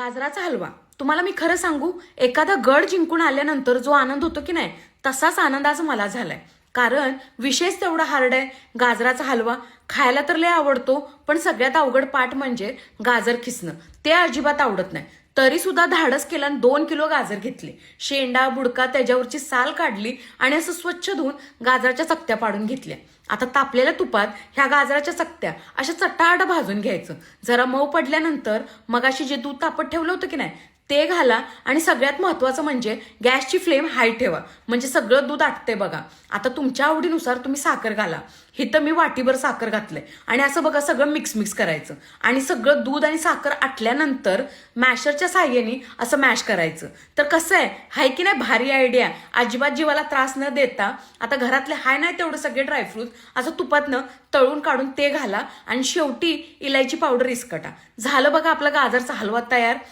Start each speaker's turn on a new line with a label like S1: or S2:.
S1: गाजराचा हलवा तुम्हाला मी खरं सांगू, एखादा गड जिंकून आल्यानंतर जो आनंद होतो की नाही, तसाच आनंद आज मला झालाय. कारण विशेष तेवढा हार्ड आहे. गाजराचा हलवा खायला तर लय आवडतो, पण सगळ्यात अवघड पाठ म्हणजे गाजर खिसणं. ते अजिबात आवडत नाही. तरी सुद्धा धाडस केलं आणि 2 किलो गाजर घेतले. शेंडा बुडका त्याच्यावरची साल काढली आणि असं स्वच्छ धुवून गाजराच्या चकत्या पाडून घेतल्या. आता तापलेल्या तुपात ह्या गाजराच्या चकत्या अशा चट्टाट भाजून घ्यायचं. जरा मऊ पडल्यानंतर मगाशी जे दूध तापत ठेवलं होतं की नाही, ते घाला. आणि सगळ्यात महत्वाचं म्हणजे गॅसची फ्लेम हाय ठेवा, म्हणजे सगळं दूध आटते बघा. आता तुमच्या आवडीनुसार तुम्ही साखर घाला. इथं मी वाटीभर साखर घातलंय आणि असं बघा सगळं मिक्स करायचं. आणि सगळं दूध आणि साखर आटल्यानंतर मॅशरच्या साह्याने असं मॅश करायचं. तर कसं आहे, हाय की नाही भारी आयडिया. अजिबात जीवाला त्रास न देता आता घरातले हाय नाही तेवढं सगळे ड्रायफ्रूट असं तुपातनं तळून काढून ते घाला आणि शेवटी इलायची पावडर इसकटा. झालं बघा आपला गाजरचा हलवा तयार.